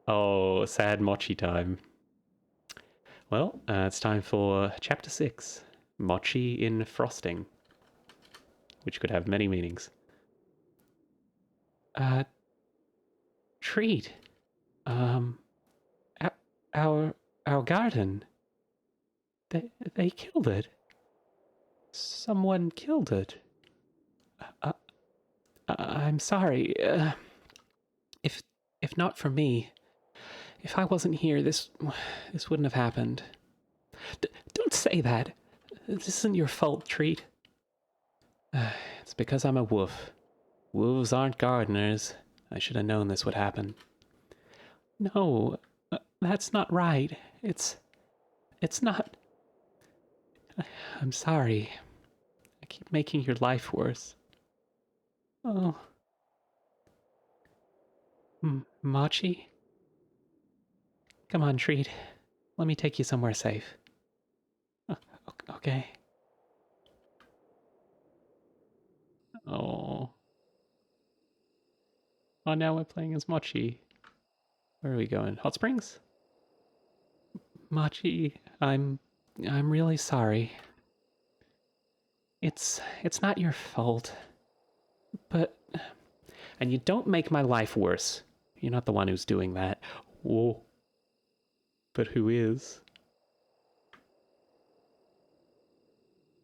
Oh, sad Mochi time. Well, it's time for Chapter 6, Mochi in Frosting, which could have many meanings. Treat. Um, our garden. They killed it. Someone killed it. Uh, I'm sorry. If not for me, if I wasn't here, this wouldn't have happened. Don't say that. This isn't your fault, Treat. It's because I'm a wolf. Wolves aren't gardeners. I should have known this would happen. No, that's not right. It's not. I'm sorry. I keep making your life worse. Oh. Mochi? Come on, Treat. Let me take you somewhere safe. Okay. Oh. Oh, now we're playing as Mochi. Where are we going? Hot Springs? Mochi, I'm really sorry. It's not your fault. But... And you don't make my life worse. You're not the one who's doing that. Whoa. But who is?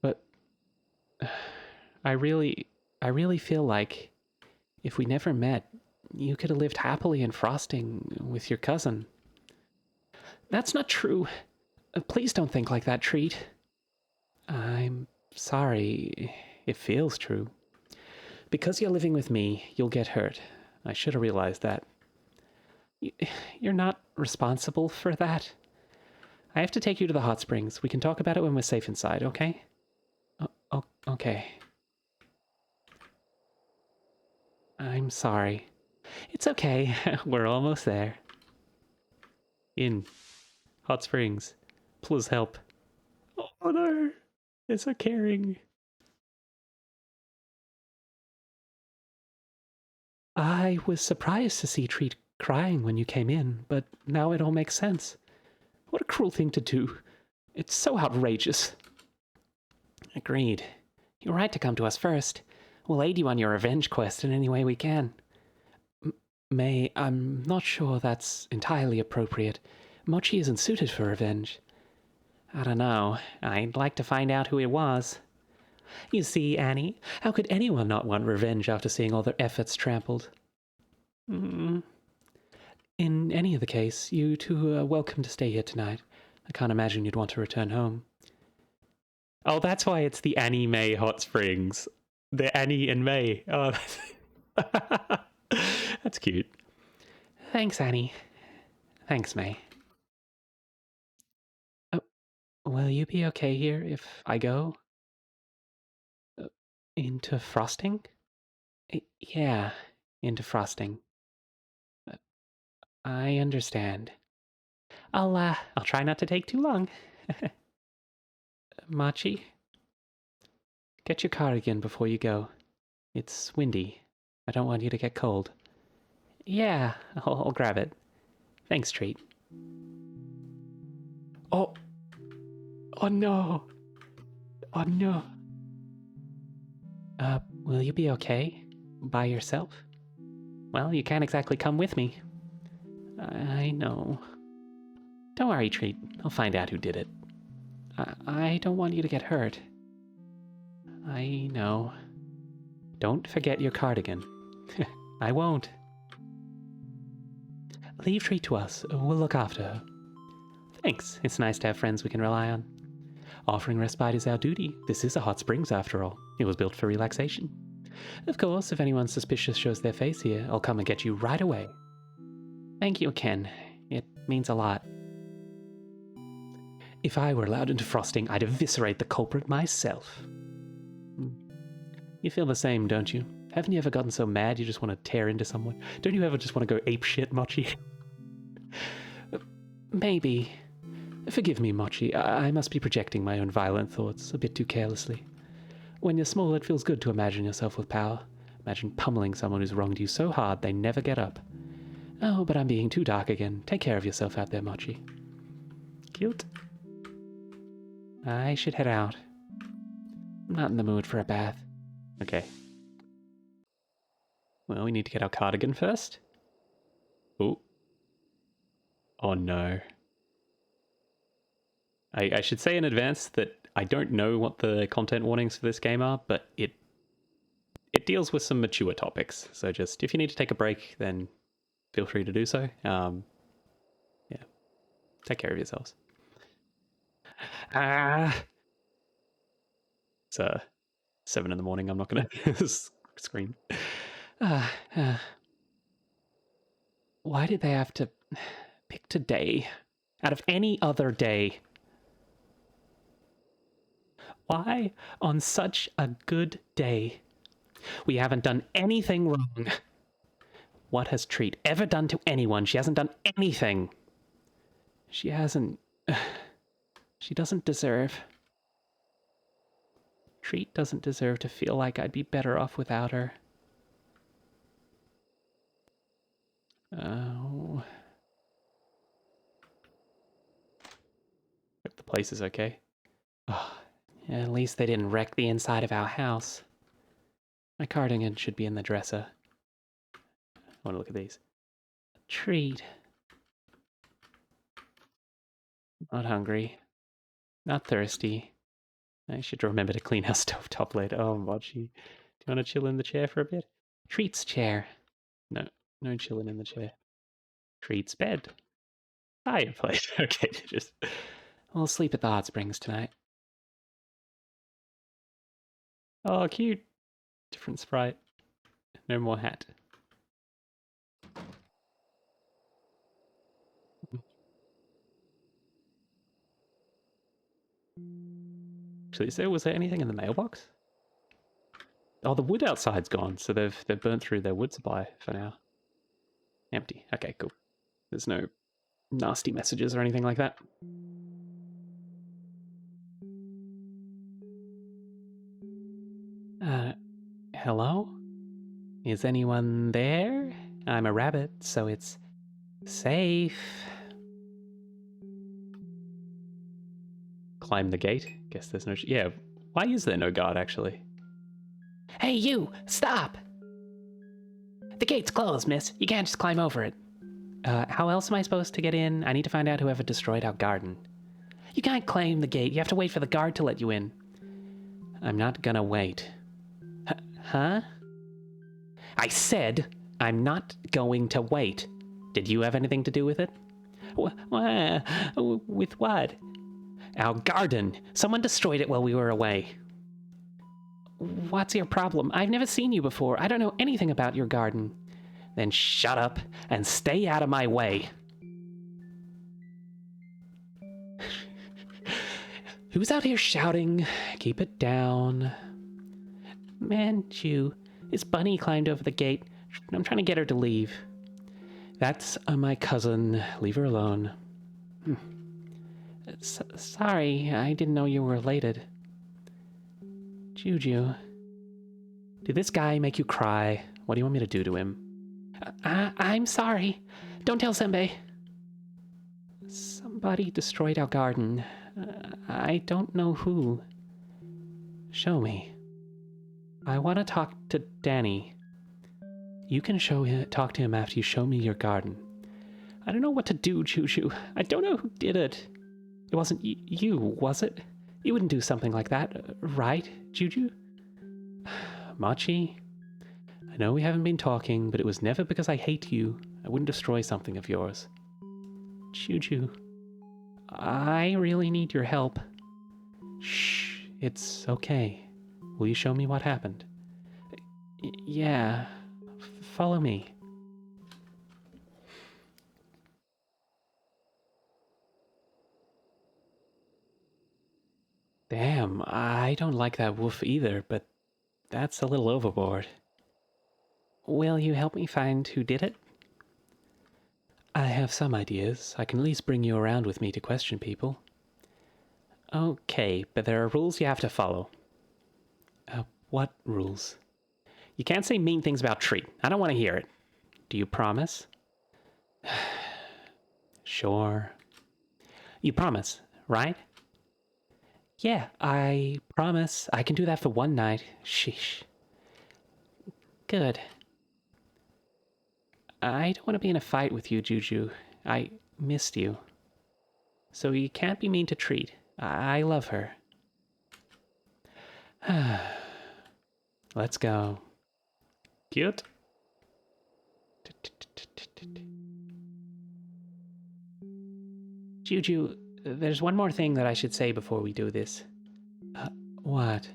But... I really feel like if we never met, you could have lived happily in Frosting with your cousin. That's not true. Please don't think like that, Treat. I'm sorry. It feels true. Because you're living with me, you'll get hurt. I should have realized that. You're not responsible for that. I have to take you to the hot springs. We can talk about it when we're safe inside, okay? Okay. I'm sorry. It's okay. We're almost there. In hot springs. Please help. Oh no. It's so caring. I was surprised to see Treat crying when you came in, but now it all makes sense. What a cruel thing to do. It's so outrageous. Agreed. You're right to come to us first. We'll aid you on your revenge quest in any way we can. May, I'm not sure that's entirely appropriate. Mochi isn't suited for revenge. I don't know. I'd like to find out who it was. You see, Annie, how could anyone not want revenge after seeing all their efforts trampled? In any other case, you two are welcome to stay here tonight. I can't imagine you'd want to return home. Oh, that's why it's the Annie May Hot Springs. The Annie and May. Oh, that's cute. Thanks, Annie. Thanks, May. Oh, will you be okay here if I go? Into Frosting? Yeah, into Frosting. I understand. I'll try not to take too long. Mochi, get your cardigan before you go. It's windy. I don't want you to get cold. Yeah, I'll grab it. Thanks, Treat. Oh. Oh no. Oh no. Will you be okay? By yourself? Well, you can't exactly come with me. I know. Don't worry, Treat. I'll find out who did it. I don't want you to get hurt. I know. Don't forget your cardigan. I won't. Leave Treat to us. We'll look after her. Thanks. It's nice to have friends we can rely on. Offering respite is our duty. This is a hot springs, after all. It was built for relaxation. Of course, if anyone suspicious shows their face here, I'll come and get you right away. Thank you, Ken. It means a lot. If I were allowed into Frosting, I'd eviscerate the culprit myself. You feel the same, don't you? Haven't you ever gotten so mad you just want to tear into someone? Don't you ever just want to go apeshit, Mochi? Maybe. Forgive me, Mochi. I must be projecting my own violent thoughts a bit too carelessly. When you're small, it feels good to imagine yourself with power. Imagine pummeling someone who's wronged you so hard they never get up. Oh, but I'm being too dark again. Take care of yourself out there, Mochi. Cute. I should head out. I'm not in the mood for a bath. Okay. Well, we need to get our cardigan first. Oh. Oh no. I should say in advance that I don't know what the content warnings for this game are, but it deals with some mature topics. So just, if you need to take a break, then feel free to do so. Yeah. Take care of yourselves. It's 7 in the morning. I'm not going to scream. Why did they have to pick today out of any other day? Why on such a good day? We haven't done anything wrong. What has Treat ever done to anyone? She hasn't done anything. She hasn't... She doesn't deserve... Treat doesn't deserve to feel like I'd be better off without her. Oh... Hope the place is okay. Oh, yeah, at least they didn't wreck the inside of our house. My cardigan should be in the dresser. I want to look at these. Treat. Not hungry. Not thirsty. I should remember to clean our stovetop lid. Oh, Mochi. Do you want to chill in the chair for a bit? Treat's chair. No, no chilling in the chair. Treat's bed. Fireplace. Okay, just... We'll sleep at the hot springs tonight. Oh, cute. Different sprite. No more hat. Actually, was there anything in the mailbox? Oh, the wood outside's gone, so they've burnt through their wood supply for now. Empty. Okay, cool. There's no nasty messages or anything like that. Hello? Is anyone there? I'm a rabbit, so it's safe. Climb the gate? Guess there's no... Yeah, why is there no guard, actually? Hey, you! Stop! The gate's closed, miss. You can't just climb over it. How else am I supposed to get in? I need to find out whoever destroyed our garden. You can't claim the gate. You have to wait for the guard to let you in. I'm not gonna wait. Huh? I said I'm not going to wait. Did you have anything to do with it? With what? Our garden. Someone destroyed it while we were away. What's your problem? I've never seen you before. I don't know anything about your garden. Then shut up and stay out of my way. Who's out here shouting? Keep it down. Man, Chew. This bunny climbed over the gate. I'm trying to get her to leave. That's my cousin. Leave her alone. Sorry, I didn't know you were related. Juju. Did this guy make you cry? What do you want me to do to him? I'm sorry. Don't tell Senbei. Somebody destroyed our garden. I don't know who. Show me. I want to talk to Danny. You can talk to him after you show me your garden. I don't know what to do, Juju. I don't know who did it. It wasn't you, was it? You wouldn't do something like that, right, Juju? Mochi, I know we haven't been talking, but it was never because I hate you. I wouldn't destroy something of yours. Juju, I really need your help. Shh, it's okay. Will you show me what happened? Yeah, follow me. Damn, I don't like that wolf either, but that's a little overboard. Will you help me find who did it? I have some ideas. I can at least bring you around with me to question people. Okay, but there are rules you have to follow. What rules? You can't say mean things about Treat. I don't want to hear it. Do you promise? Sure. You promise, right? Yeah, I promise. I can do that for one night. Sheesh. Good. I don't want to be in a fight with you, Juju. I missed you. So you can't be mean to Treat. I love her. Let's go. Cute. Juju, there's one more thing that I should say before we do this. What?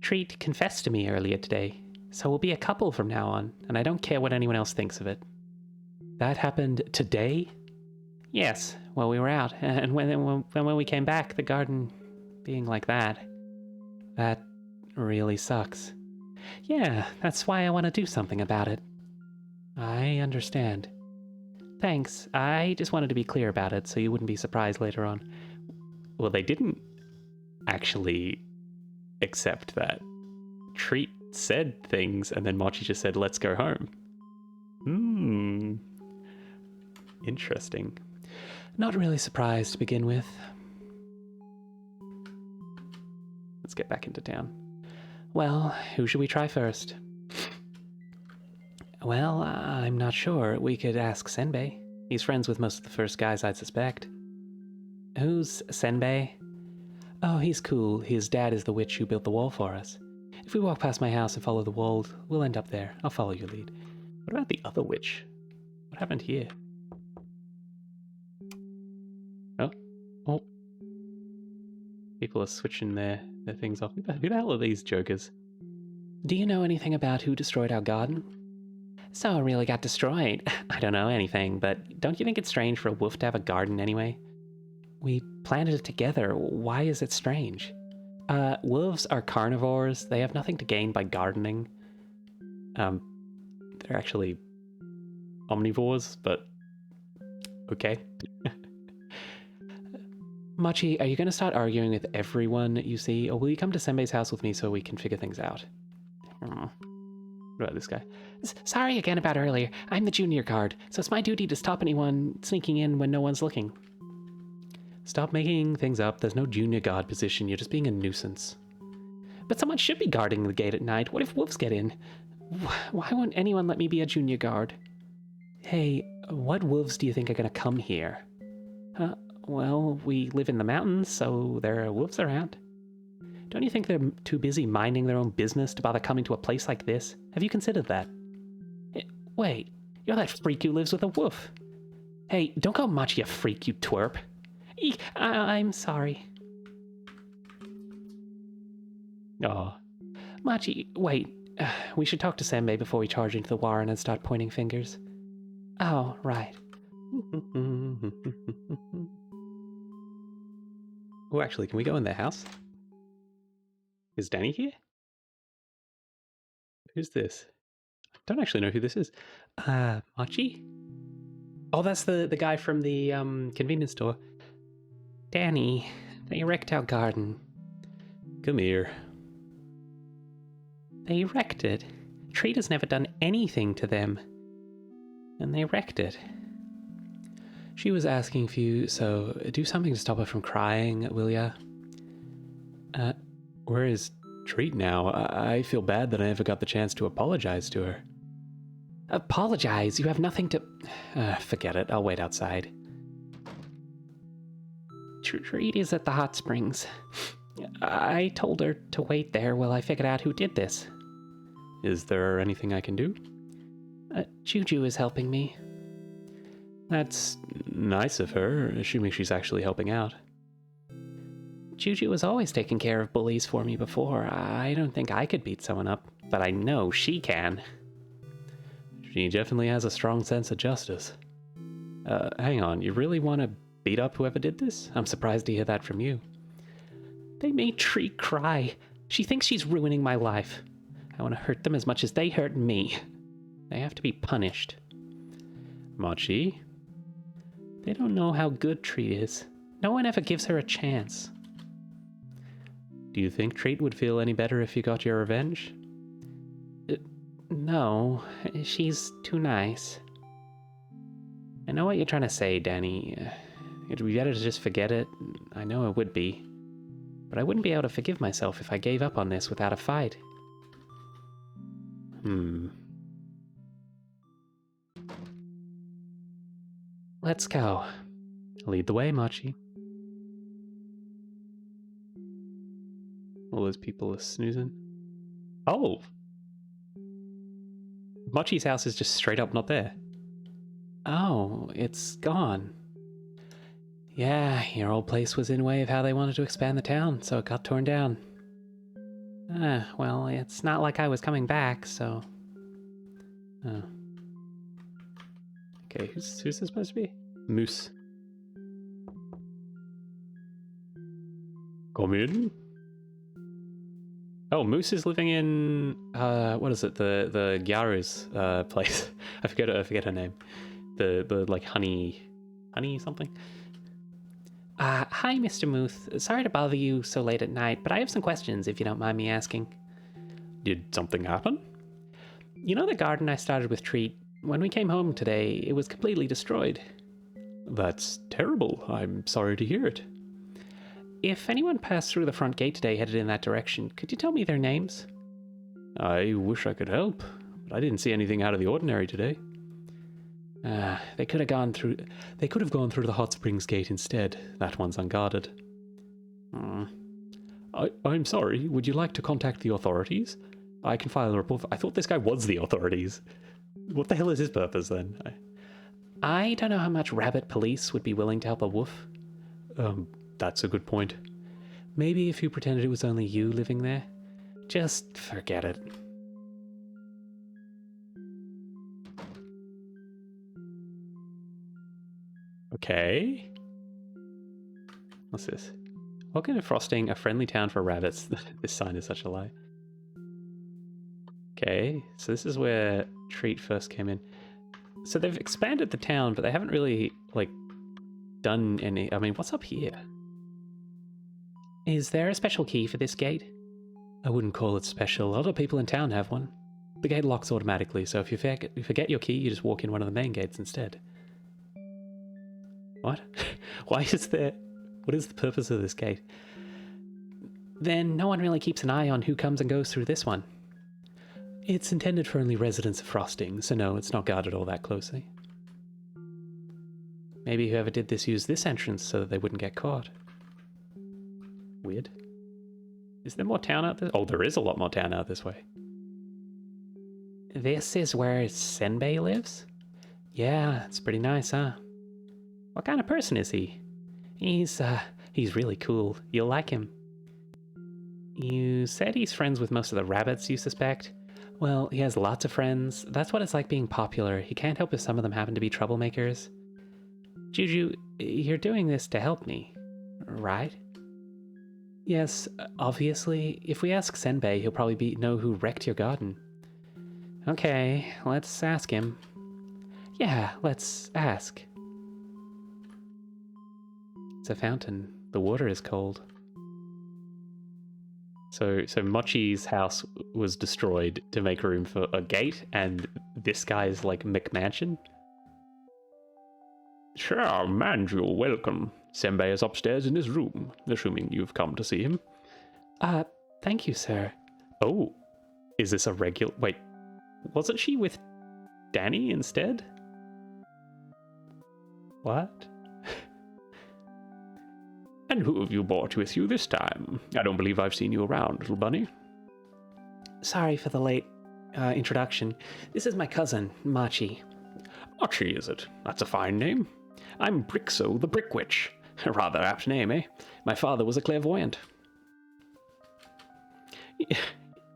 Treat confessed to me earlier today, so we'll be a couple from now on, and I don't care what anyone else thinks of it. That happened today? Yes, while we were out, and when we came back, the garden being like that really sucks. Yeah, that's why I want to do something about it. I understand. Thanks, I just wanted to be clear about it so you wouldn't be surprised later on. Well, they didn't actually accept that. Treat said things, and then Mochi just said, let's go home. Interesting. Not really surprised to begin with. Let's get back into town. Well, who should we try first? Well, I'm not sure. We could ask Senbei. He's friends with most of the first guys I'd suspect. Who's Senbei? Oh, he's cool. His dad is the witch who built the wall for us. If we walk past my house and follow the wall, we'll end up there. I'll follow your lead. What about the other witch? What happened here? Oh. People are switching their things off. Who the hell are these jokers? Do you know anything about who destroyed our garden? So it really got destroyed. I don't know anything, but don't you think it's strange for a wolf to have a garden anyway? We planted it together. Why is it strange? Wolves are carnivores. They have nothing to gain by gardening. They're actually omnivores, but okay. Mochi, are you going to start arguing with everyone you see, or will you come to Senbei's house with me so we can figure things out? What about this guy? Sorry again about earlier. I'm the junior guard, so it's my duty to stop anyone sneaking in when no one's looking. Stop making things up. There's no junior guard position. You're just being a nuisance. But someone should be guarding the gate at night. What if wolves get in? Why won't anyone let me be a junior guard? Hey, what wolves do you think are going to come here? Well, we live in the mountains, so there are wolves around. Don't you think they're too busy minding their own business to bother coming to a place like this? Have you considered that? Wait, you're that freak who lives with a wolf. Hey, don't call Mochi a freak, you twerp. Eek, I'm sorry. Oh. Mochi, wait. We should talk to Senbei before we charge into the warren and start pointing fingers. Oh, right. Oh, actually, can we go in their house? Is Danny here? Who's this? I don't actually know who this is. Mochi? Oh, that's the guy from the convenience store. Danny, they wrecked our garden. Come here. They wrecked it. Treat has never done anything to them. And they wrecked it. She was asking for you, so do something to stop her from crying, will ya? Where is Treat now? I feel bad that I never got the chance to apologize to her. Apologize? You have nothing to... forget it. I'll wait outside. Treat is at the hot springs. I told her to wait there while I figured out who did this. Is there anything I can do? Juju is helping me. That's nice of her, assuming she's actually helping out. Juju was always taking care of bullies for me before. I don't think I could beat someone up, but I know she can. She definitely has a strong sense of justice. Hang on, you really want to beat up whoever did this? I'm surprised to hear that from you. They made Treat cry. She thinks she's ruining my life. I want to hurt them as much as they hurt me. They have to be punished. Mochi? They don't know how good Treat is. No one ever gives her a chance. Do you think Treat would feel any better if you got your revenge? No, she's too nice. I know what you're trying to say, Danny. It'd be better to just forget it. I know it would be. But I wouldn't be able to forgive myself if I gave up on this without a fight. Let's go. Lead the way, Mochi. All those people are snoozing. Oh! Mochi's house is just straight up not there. Oh, it's gone. Yeah, your old place was in the way of how they wanted to expand the town, so it got torn down. Well, it's not like I was coming back, so... Oh. Okay, who's this supposed to be? Moose. Come in. Oh, Moose is living in what is it? The Gyaru's place. I forget her name. The like honey something. Hi, Mr. Moose. Sorry to bother you so late at night, but I have some questions if you don't mind me asking. Did something happen? You know the garden I started with Treat? When we came home today, it was completely destroyed. That's terrible. I'm sorry to hear it. If anyone passed through the front gate today headed in that direction, could you tell me their names? I wish I could help, but I didn't see anything out of the ordinary today. They could have gone through the hot springs gate instead. That one's unguarded. I'm sorry. Would you like to contact the authorities? I can file a report. I thought this guy was the authorities. What the hell is his purpose then? I don't know how much rabbit police would be willing to help a wolf. That's a good point. Maybe if you pretended it was only you living there. Just forget it. Okay. What's this? Welcome to Frosting, a friendly town for rabbits. This sign is such a lie. Okay, so this is where Treat first came in. So they've expanded the town, but they haven't really, like, done any... I mean, what's up here? Is there a special key for this gate? I wouldn't call it special. A lot of people in town have one. The gate locks automatically, so if you forget your key, you just walk in one of the main gates instead. What? Why is there... What is the purpose of this gate? Then no one really keeps an eye on who comes and goes through this one. It's intended for only residents of Frosting, so no, it's not guarded all that closely. Maybe whoever did this used this entrance so that they wouldn't get caught. Weird. Is there more town out there? Oh, there is a lot more town out this way. This is where Senbei lives? Yeah, it's pretty nice, huh? What kind of person is he? He's really cool. You'll like him. You said he's friends with most of the rabbits, you suspect? Well, he has lots of friends. That's what it's like being popular. He can't help if some of them happen to be troublemakers. Juju, you're doing this to help me, right? Yes, obviously. If we ask Senbei, he'll probably know who wrecked your garden. Okay, let's ask him. Yeah, let's ask. It's a fountain. The water is cold. So Mochi's house was destroyed to make room for a gate, and this guy's like McMansion. Sure, Manju, welcome. Senbei is upstairs in his room, assuming you've come to see him. Thank you, sir. Oh, is this a regular... Wait, wasn't she with Danny instead? What? And who have you brought with you this time? I don't believe I've seen you around, little bunny. Sorry for the late introduction. This is my cousin, Mochi. Mochi, is it? That's a fine name. I'm Brixo the Brick Witch. A rather apt name, eh? My father was a clairvoyant.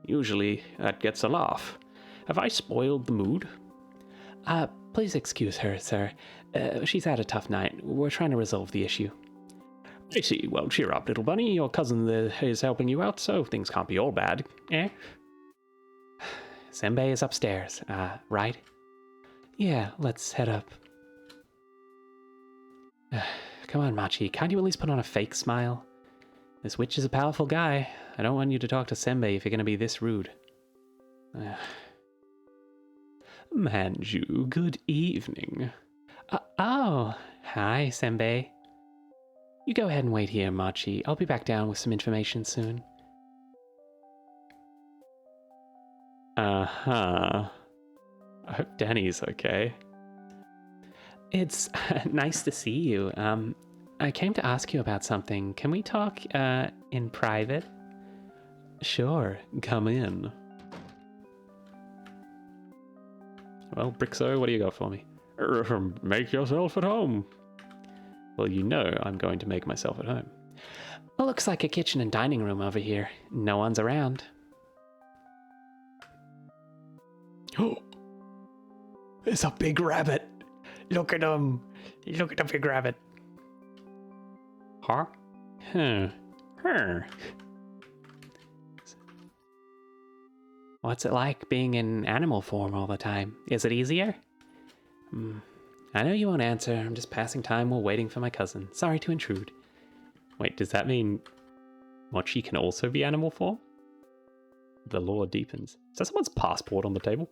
Usually that gets a laugh. Have I spoiled the mood? Please excuse her, sir. She's had a tough night. We're trying to resolve the issue. I see. Well, cheer up, little bunny. Your cousin is helping you out, so things can't be all bad, eh? Senbei is upstairs, right? Yeah, let's head up. Come on, Mochi. Can't you at least put on a fake smile? This witch is a powerful guy. I don't want you to talk to Senbei if you're going to be this rude. Manju, good evening. Oh, hi, Senbei. You go ahead and wait here, Mochi. I'll be back down with some information soon. Uh-huh. I hope Danny's okay. It's nice to see you. I came to ask you about something. Can we talk, in private? Sure, come in. Well, Brixo, what do you got for me? Make yourself at home. Well, you know I'm going to make myself at home. Well, looks like a kitchen and dining room over here. No one's around. Oh, it's a big rabbit. Look at him. Look at the big rabbit. Huh? What's it like being in animal form all the time? Is it easier? I know you won't answer. I'm just passing time while waiting for my cousin. Sorry to intrude. Wait, does that mean Mochi can also be animal form? The lore deepens. Is that someone's passport on the table?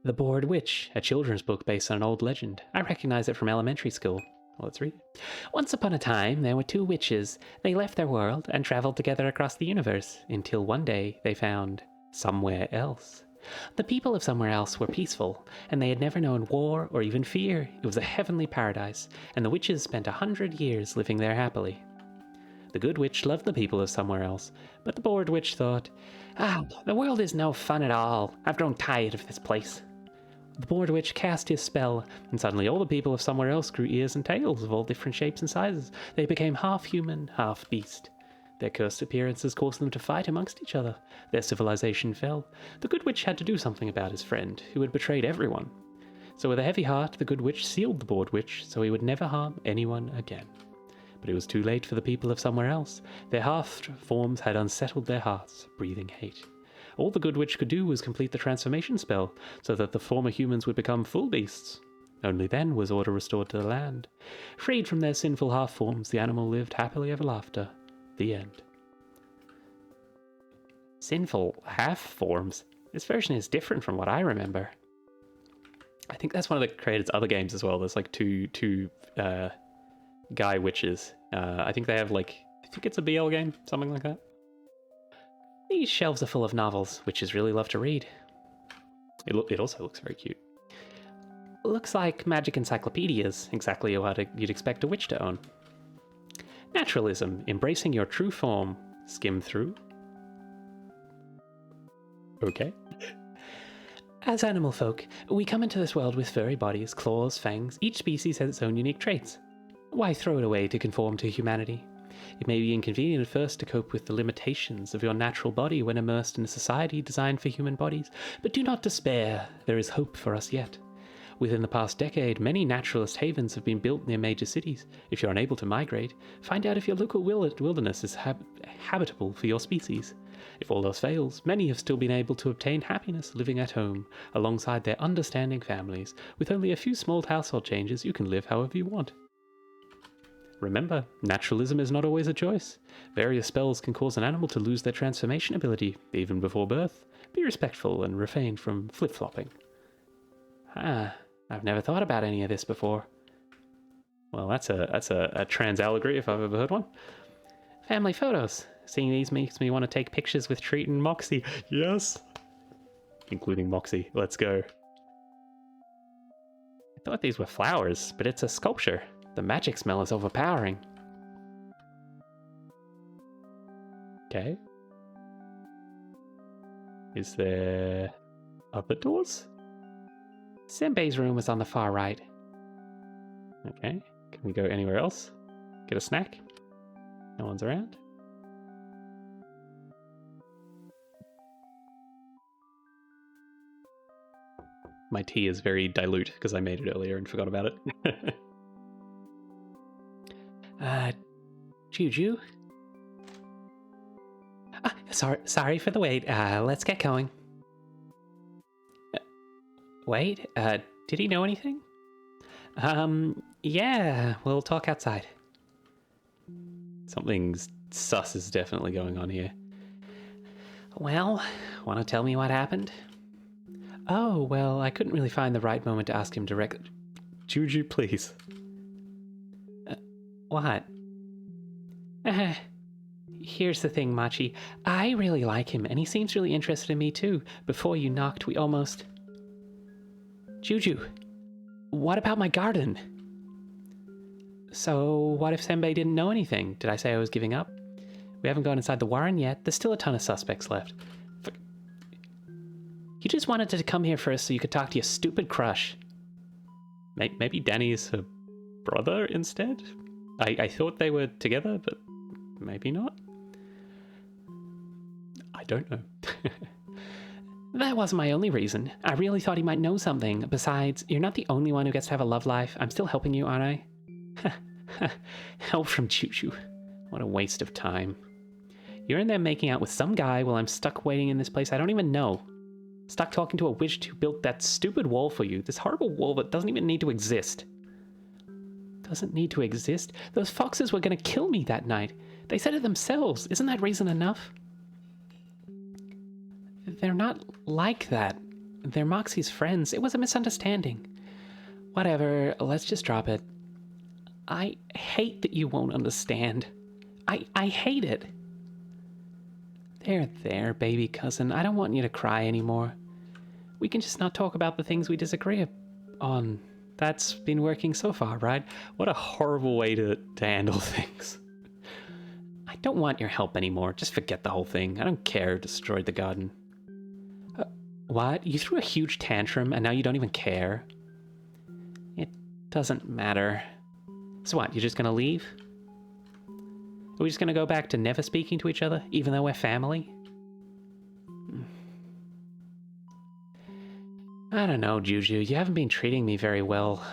The Bored Witch, a children's book based on an old legend. I recognize it from elementary school. Well, let's read it. Once upon a time, there were two witches. They left their world and traveled together across the universe, until one day they found somewhere else. The people of somewhere else were peaceful, and they had never known war or even fear. It was a heavenly paradise, and the witches spent 100 years living there happily. The good witch loved the people of somewhere else, but the bored witch thought, the world is no fun at all. I've grown tired of this place. The bored witch cast his spell, and suddenly all the people of somewhere else grew ears and tails of all different shapes and sizes. They became half human, half beast. Their cursed appearances caused them to fight amongst each other. Their civilization fell. The good witch had to do something about his friend, who had betrayed everyone. So with a heavy heart, the good witch sealed the bored witch so he would never harm anyone again. But it was too late for the people of somewhere else. Their half forms had unsettled their hearts, breathing hate. All the good witch could do was complete the transformation spell, so that the former humans would become full beasts. Only then was order restored to the land. Freed from their sinful half forms, the animal lived happily ever after. The end. Sinful half forms? This version is different from what I remember. I think that's one of the creators' other games as well. There's like two guy witches. I think they have I think it's a BL game, something like that. These shelves are full of novels, witches really love to read. It also looks very cute. Looks like magic encyclopedias, exactly what you'd expect a witch to own. Naturalism, embracing your true form. Skim through. Okay. As animal folk, we come into this world with furry bodies, claws, fangs. Each species has its own unique traits. Why throw it away to conform to humanity? It may be inconvenient at first to cope with the limitations of your natural body when immersed in a society designed for human bodies, but do not despair. There is hope for us yet. Within the past decade, many naturalist havens have been built near major cities. If you're unable to migrate, find out if your local wilderness is habitable for your species. If all else fails, many have still been able to obtain happiness living at home, alongside their understanding families. With only a few small household changes, you can live however you want. Remember, naturalism is not always a choice. Various spells can cause an animal to lose their transformation ability, even before birth. Be respectful and refrain from flip-flopping. I've never thought about any of this before. Well, that's a trans allegory if I've ever heard one. Family photos. Seeing these makes me want to take pictures with Treat and Moxie. Yes! Including Moxie. Let's go. I thought these were flowers, but it's a sculpture. The magic smell is overpowering. Okay. Is there other doors? Senbei's room is on the far right. Okay. Can we go anywhere else? Get a snack? No one's around? My tea is very dilute because I made it earlier and forgot about it. Juju? Sorry for the wait. Let's get going. Wait, did he know anything? Yeah, we'll talk outside. Something sus is definitely going on here. Well, want to tell me what happened? Oh, well, I couldn't really find the right moment to ask him directly. Juju, please. What? Here's the thing, Mochi. I really like him, and he seems really interested in me too. Before you knocked, we almost... Juju, what about my garden? So, what if Senbei didn't know anything? Did I say I was giving up? We haven't gone inside the warren yet. There's still a ton of suspects left. You just wanted to come here first so you could talk to your stupid crush. Maybe Danny's her brother instead? I thought they were together, but maybe not. I don't know. That wasn't my only reason. I really thought he might know something. Besides, you're not the only one who gets to have a love life. I'm still helping you, aren't I? Help from Choo-Choo. What a waste of time. You're in there making out with some guy while I'm stuck waiting in this place I don't even know. Stuck talking to a witch who built that stupid wall for you. This horrible wall that doesn't even need to exist. Doesn't need to exist? Those foxes were going to kill me that night. They said it themselves. Isn't that reason enough? They're not like that. They're Moxie's friends. It was a misunderstanding. Whatever, let's just drop it. I hate that you won't understand. I hate it. There, baby cousin. I don't want you to cry anymore. We can just not talk about the things we disagree on. That's been working so far, right? What a horrible way to handle things. I don't want your help anymore. Just forget the whole thing. I don't care who destroyed the garden. What? You threw a huge tantrum and now you don't even care? It doesn't matter. So what, you're just gonna leave? Are we just gonna go back to never speaking to each other, even though we're family? I don't know, Juju. You haven't been treating me very well.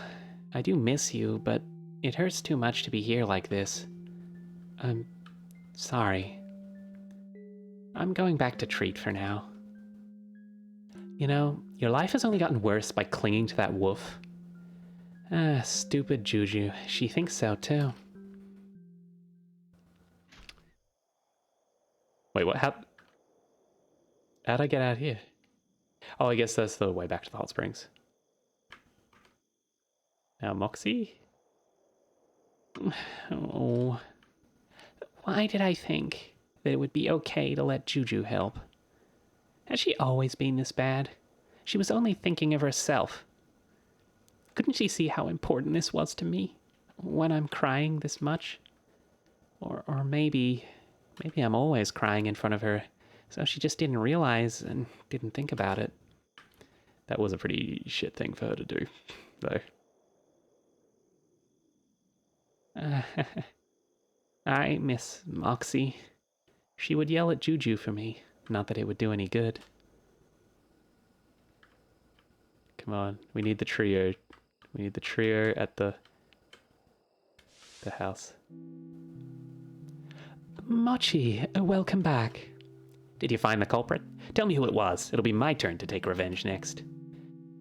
I do miss you, but it hurts too much to be here like this. I'm sorry. I'm going back to Treat for now. You know, your life has only gotten worse by clinging to that wolf. Ah, stupid Juju. She thinks so, too. Wait, what? How'd I get out here? Oh, I guess that's the way back to the hot springs. Now, Moxie? Oh. Why did I think that it would be okay to let Juju help? Has she always been this bad? She was only thinking of herself. Couldn't she see how important this was to me when I'm crying this much? Or maybe I'm always crying in front of her, so she just didn't realize and didn't think about it. That was a pretty shit thing for her to do, though. I miss Moxie. She would yell at Juju for me. Not that it would do any good. Come on, we need the trio. We need the trio at the house. Mochi, welcome back. Did you find the culprit? Tell me who it was. It'll be my turn to take revenge next.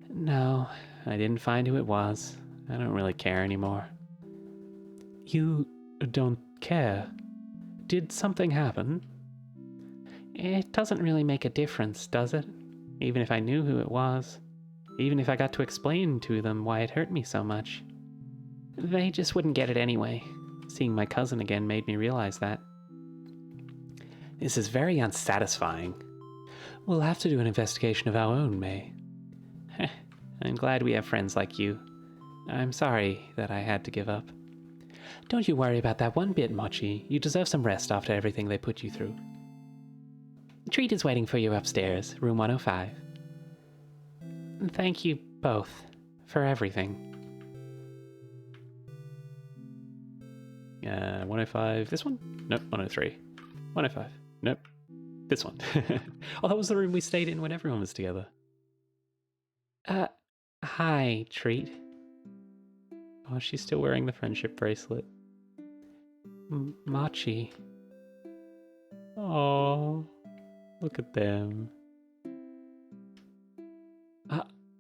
No, I didn't find who it was. I don't really care anymore. You don't care? Did something happen? It doesn't really make a difference, does it? Even if I knew who it was. Even if I got to explain to them why it hurt me so much. They just wouldn't get it anyway. Seeing my cousin again made me realize that. This is very unsatisfying. We'll have to do an investigation of our own, May. I'm glad we have friends like you. I'm sorry that I had to give up. Don't you worry about that one bit, Mochi. You deserve some rest after everything they put you through. Treat is waiting for you upstairs, room 105. Thank you both for everything. 105, this one? Nope, 103. 105, nope, this one. Oh, that was the room we stayed in when everyone was together. Hi, Treat. Oh, she's still wearing the friendship bracelet. Mochi. Oh, look at them.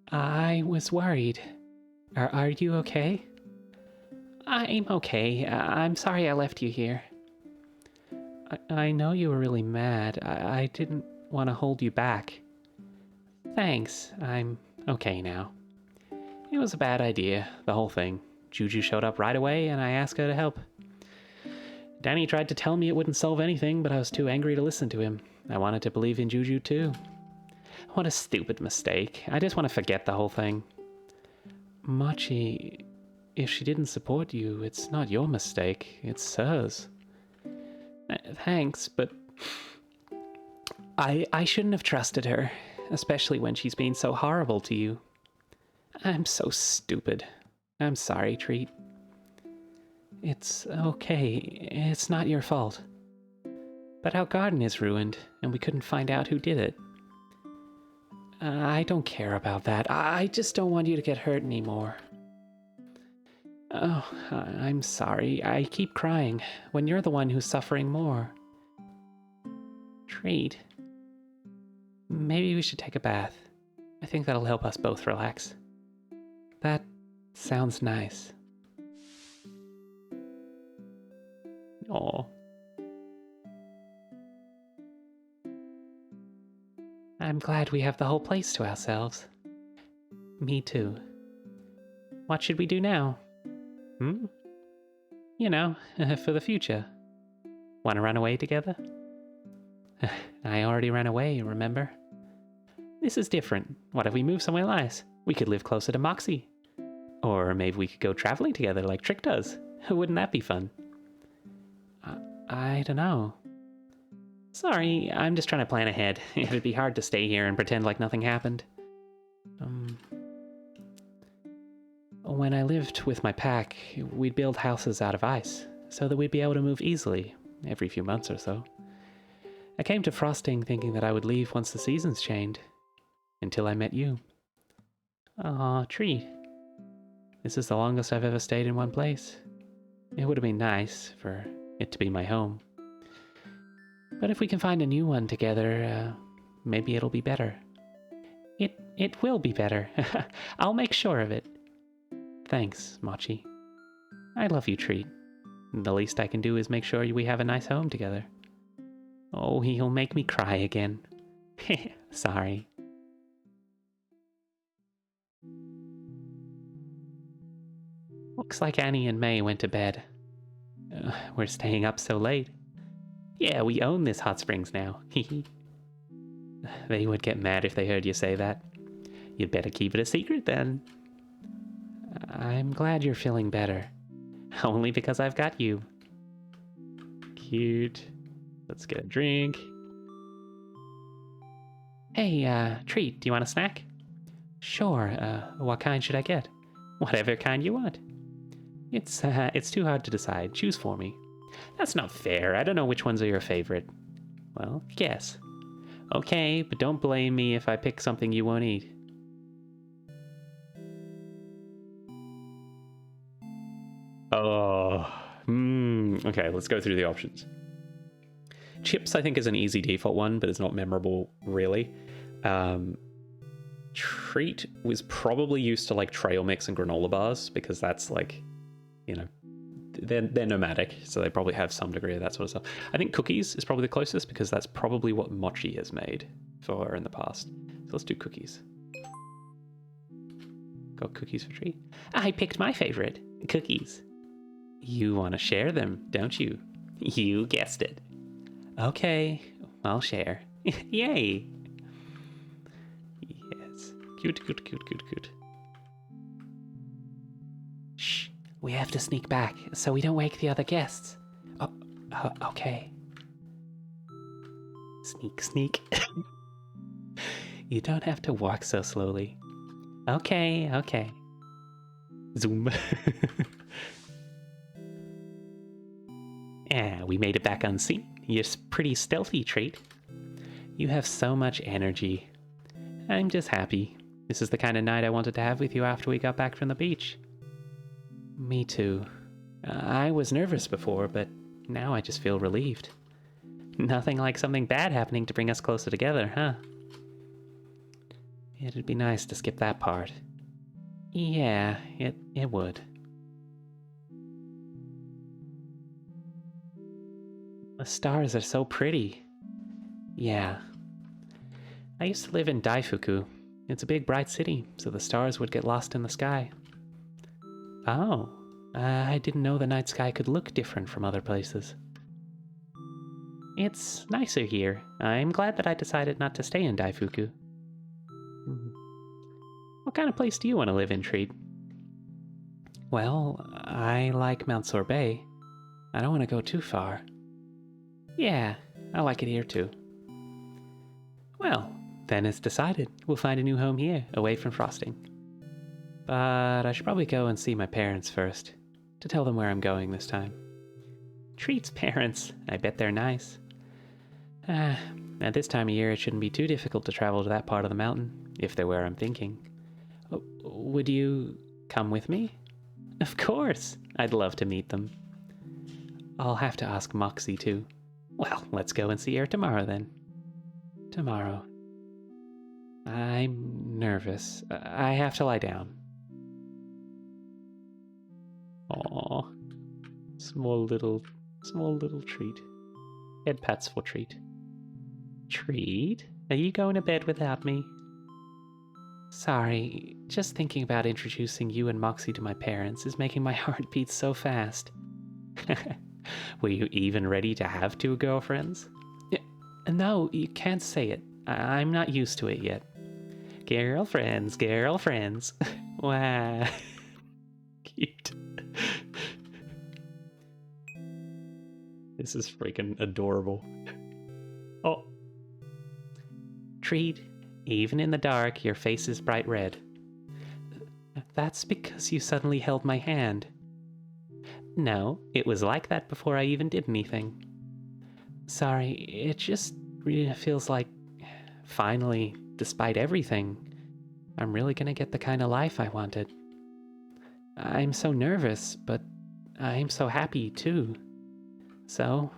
I was worried. Are you okay? I'm okay. I'm sorry I left you here. I know you were really mad. I didn't want to hold you back. Thanks, I'm okay now. It was a bad idea, the whole thing. Juju showed up right away and I asked her to help. Danny tried to tell me it wouldn't solve anything, but I was too angry to listen to him. I wanted to believe in Juju too. What a stupid mistake. I just want to forget the whole thing. Mochi, if she didn't support you, it's not your mistake, it's hers. Thanks, but I shouldn't have trusted her, especially when she's been so horrible to you. I'm so stupid. I'm sorry, Treat. It's okay. It's not your fault. But our garden is ruined, and we couldn't find out who did it. I don't care about that. I just don't want you to get hurt anymore. Oh, I'm sorry. I keep crying when you're the one who's suffering more. Treat. Maybe we should take a bath. I think that'll help us both relax. That sounds nice. Aw. I'm glad we have the whole place to ourselves. Me too. What should we do now? You know, for the future. Want to run away together? I already ran away, remember? This is different. What if we move somewhere nice? We could live closer to Moxie. Or maybe we could go traveling together like Trick does. Wouldn't that be fun? I don't know. Sorry, I'm just trying to plan ahead. It'd be hard to stay here and pretend like nothing happened. When I lived with my pack, we'd build houses out of ice, so that we'd be able to move easily, every few months or so. I came to frosting thinking that I would leave once the seasons changed, until I met you. Aw, Treat. This is the longest I've ever stayed in one place. It would have been nice for it to be my home. But if we can find a new one together, maybe it'll be better. It will be better. I'll make sure of it. Thanks, Mochi. I love you, Treat. The least I can do is make sure we have a nice home together. Oh, he'll make me cry again. Sorry. Looks like Annie and May went to bed. We're staying up so late. Yeah, we own this hot springs now. They would get mad if they heard you say that. You'd better keep it a secret then. I'm glad you're feeling better. Only because I've got you. Cute. Let's get a drink. Hey, Treat, do you want a snack? Sure, what kind should I get? Whatever kind you want. It's too hard to decide. Choose for me. That's not fair. I don't know which ones are your favorite. Well, guess. Okay, but don't blame me if I pick something you won't eat. Oh, okay, let's go through the options. Chips, I think, is an easy default one, but it's not memorable, really. Treat was probably used to, like, trail mix and granola bars, because that's, like, you know, they're nomadic, so they probably have some degree of that sort of stuff. I think cookies is probably the closest, because that's probably what Mochi has made for her in the past. So let's do cookies. Got cookies for Treat. I picked my favorite, cookies. You want to share them, don't you? You guessed it. Okay, I'll share. Yay! Yes. Cute, cute, cute, cute, cute. Shh. We have to sneak back, so we don't wake the other guests. Oh, okay. Sneak, sneak. You don't have to walk so slowly. Okay, okay. Zoom. Yeah, we made it back unseen. You're pretty stealthy, Treat. You have so much energy. I'm just happy. This is the kind of night I wanted to have with you after we got back from the beach. Me too. I was nervous before, but now I just feel relieved. Nothing like something bad happening to bring us closer together, huh? It'd be nice to skip that part. Yeah, it would. The stars are so pretty. Yeah, I used to live in Daifuku. It's a big, bright city, so the stars would get lost in the sky. Oh, I didn't know the night sky could look different from other places. It's nicer here. I'm glad that I decided not to stay in Daifuku. What kind of place do you want to live in, Treat? Well, I like Mount Sorbet. I don't want to go too far. Yeah, I like it here too. Well, then it's decided. We'll find a new home here, away from Frosting. But I should probably go and see my parents first, to tell them where I'm going this time. Treat's parents. I bet they're nice. At this time of year, it shouldn't be too difficult to travel to that part of the mountain, if they're where I'm thinking. Would you come with me? Of course! I'd love to meet them. I'll have to ask Moxie too. Well, let's go and see her tomorrow then. Tomorrow. I'm nervous. I have to lie down. Aww. Small little treat. Head pats for Treat. Treat? Are you going to bed without me? Sorry, just thinking about introducing you and Moxie to my parents is making my heart beat so fast. Were you even ready to have two girlfriends? No, you can't say it. I'm not used to it yet. Girlfriends. Wow. Cute. This is freaking adorable. Oh. Treat, even in the dark, your face is bright red. That's because you suddenly held my hand. No, it was like that before I even did anything. Sorry, it just really feels like, finally, despite everything, I'm really gonna get the kind of life I wanted. I'm so nervous, but I'm so happy too. So,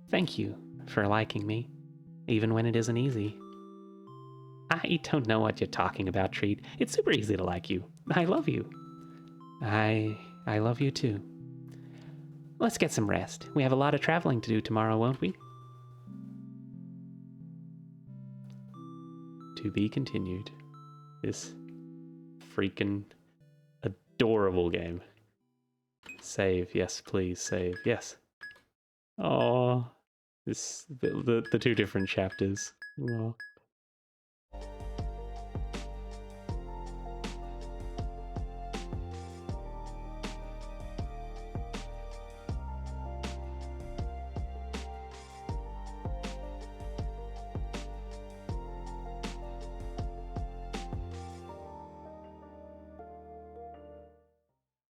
thank you for liking me, even when it isn't easy. I don't know what you're talking about, Treat. It's super easy to like you. I love you. I love you too. Let's get some rest. We have a lot of traveling to do tomorrow, won't we? To be continued. This freaking adorable game. Save, yes, please, save, yes. Oh, the two different chapters. Aww.